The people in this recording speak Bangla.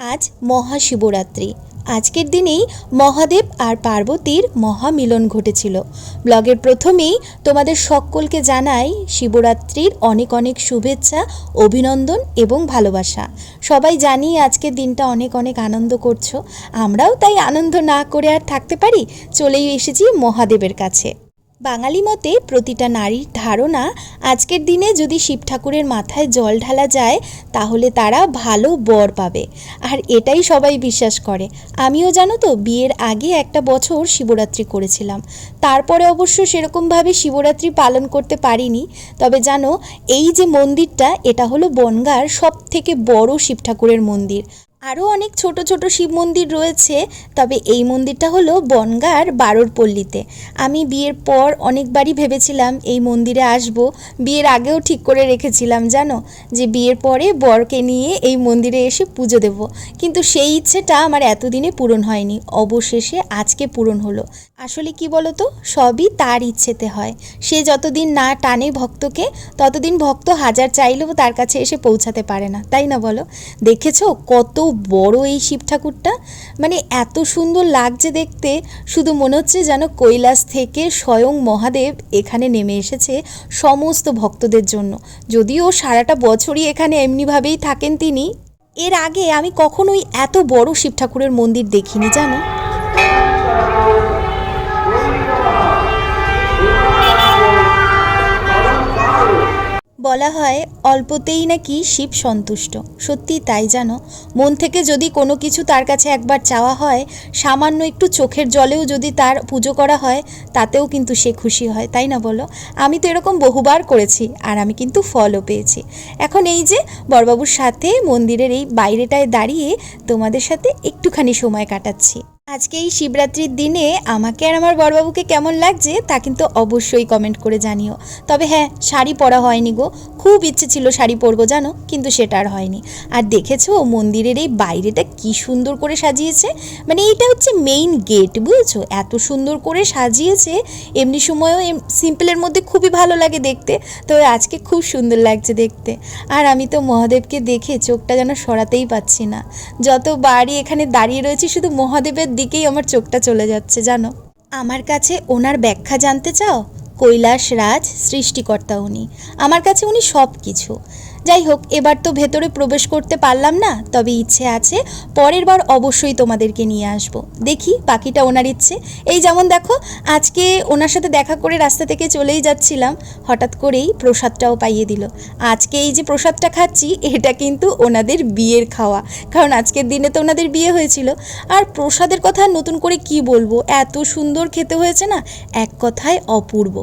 আজ মহাশিবরাত্রি। আজকের দিনেই মহাদেব আর পার্বতীর মহামিলন ঘটেছিল। ব্লগের প্রথমেই তোমাদের সকলকে জানাই শিবরাত্রির অনেক অনেক শুভেচ্ছা, অভিনন্দন এবং ভালোবাসা। সবাই জানি আজকের দিনটা অনেক অনেক আনন্দ করছো, আমরাও তাই আনন্দ না করে আর থাকতে পারি, চলেই এসেছি মহাদেবের কাছে। বাঙালি মতে প্রতিটা নারীর ধারণা আজকের দিনে যদি শিব ঠাকুরের মাথায় জল ঢালা যায় তাহলে তারা ভালো বর পাবে, আর এটাই সবাই বিশ্বাস করে। আমিও জানো তো বিয়ের আগে একটা বছর শিবরাত্রি করেছিলাম, তারপরে অবশ্য সেরকমভাবে শিবরাত্রি পালন করতে পারিনি। তবে জানো, এই যে মন্দিরটা, এটা হলো বনগাঁর সব থেকে বড় শিব ঠাকুরের মন্দির। আরও অনেক ছোট ছোট শিব মন্দির রয়েছে, তবে এই মন্দিরটা হলো বনগাঁর বারোরপল্লীতে। আমি বিয়ের পর অনেকবারই ভেবেছিলাম এই মন্দিরে আসব, বিয়ের আগেও ঠিক করে রেখেছিলাম জানো, যে বিয়ের পরে বরকে নিয়ে এই মন্দিরে এসে পুজো দেব, কিন্তু সেই ইচ্ছেটা আমার এতদিনে পূরণ হয়নি। অবশেষে আজকে পূরণ হলো। আসলে কি বলো তো, সবই তার ইচ্ছেতে হয়। সে যতদিন না টানে ভক্তকে, ততদিন ভক্ত হাজার চাইলেও তার কাছে এসে পৌঁছাতে পারে না, তাই না বলো? দেখেছো কত বড় এই শিব ঠাকুরটা, মানে এত সুন্দর লাগছে দেখতে, শুধু মনে হচ্ছে যেন কৈলাস থেকে স্বয়ং মহাদেব এখানে নেমে এসেছে সমস্ত ভক্তদের জন্য। যদিও সারাটা বছরই এখানে এমনিভাবেই থাকেন তিনি। এর আগে আমি কখনোই এত বড় শিব ঠাকুরের মন্দির দেখিনি জানো। বলা হয় অল্পতেই নাকি শিব সন্তুষ্ট, সত্যি তাই জানো। মন থেকে যদি কোনো কিছু তার কাছে একবার চাওয়া হয়, সামান্য একটু চোখের জলেও যদি তার পুজো করা হয়, তাতেও কিন্তু সে খুশি হয়, তাই না বলো? আমি তো এরকম বহুবার করেছি, আর আমি কিন্তু ফলও পেয়েছি। এখন এই যে বড়বাবুর সাথে মন্দিরের এই বাইরেটায় দাঁড়িয়ে তোমাদের সাথে একটুখানি সময় কাটাচ্ছি। আজকে এই শিবরাত্রির দিনে আমাকে আর আমার বড়বাবুকে কেমন লাগছে তা কিন্তু অবশ্যই কমেন্ট করে জানিও। তবে হ্যাঁ, শাড়ি পরা হয়নি গো, খুব ইচ্ছে ছিল শাড়ি পরবো জানো, কিন্তু সেটা আর হয়নি। আর দেখেছো মন্দিরের এই বাইরেটা কি সুন্দর করে সাজিয়েছে, মানে এইটা হচ্ছে মেইন গেট, বুঝেছো? এত সুন্দর করে সাজিয়েছে, এমনি সময়ও সিম্পলের মধ্যে খুবই ভালো লাগে দেখতে, তবে আজকে খুব সুন্দর লাগছে দেখতে। আর আমি তো মহাদেবকে দেখে চোখটা যেন সরাতেই পাচ্ছি না, যতবারই এখানে দাঁড়িয়ে রয়েছি শুধু মহাদেবের দিকেই আমার চোখটা চলে যাচ্ছে জানো। আমার কাছে ওনার ব্যাখ্যা জানতে চাও? কৈলাস রাজ সৃষ্টিকর্তা উনি, আমার কাছে উনি সব কিছু। যাই হোক, এবার তো ভেতরে প্রবেশ করতে পারলাম না, তবে ইচ্ছে আছে পরের বার অবশ্যই তোমাদেরকে নিয়ে আসব। দেখি বাকিটা ওনার ইচ্ছে। এই যেমন দেখো, আজকে ওনার সাথে দেখা করে রাস্তা থেকে চলেই যাচ্ছিলাম, হঠাৎ করেই প্রসাদটাও পাইয়ে দিল। আজকে এই যে প্রসাদটা খাচ্ছি, এটা কিন্তু ওনাদের বিয়ের খাওয়া, কারণ আজকের দিনে তো ওনাদের বিয়ে হয়েছিল। আর প্রসাদের কথা নতুন করে কি বলবো, এত সুন্দর খেতে হয়েছে না, এক কথায় অপূর্ব।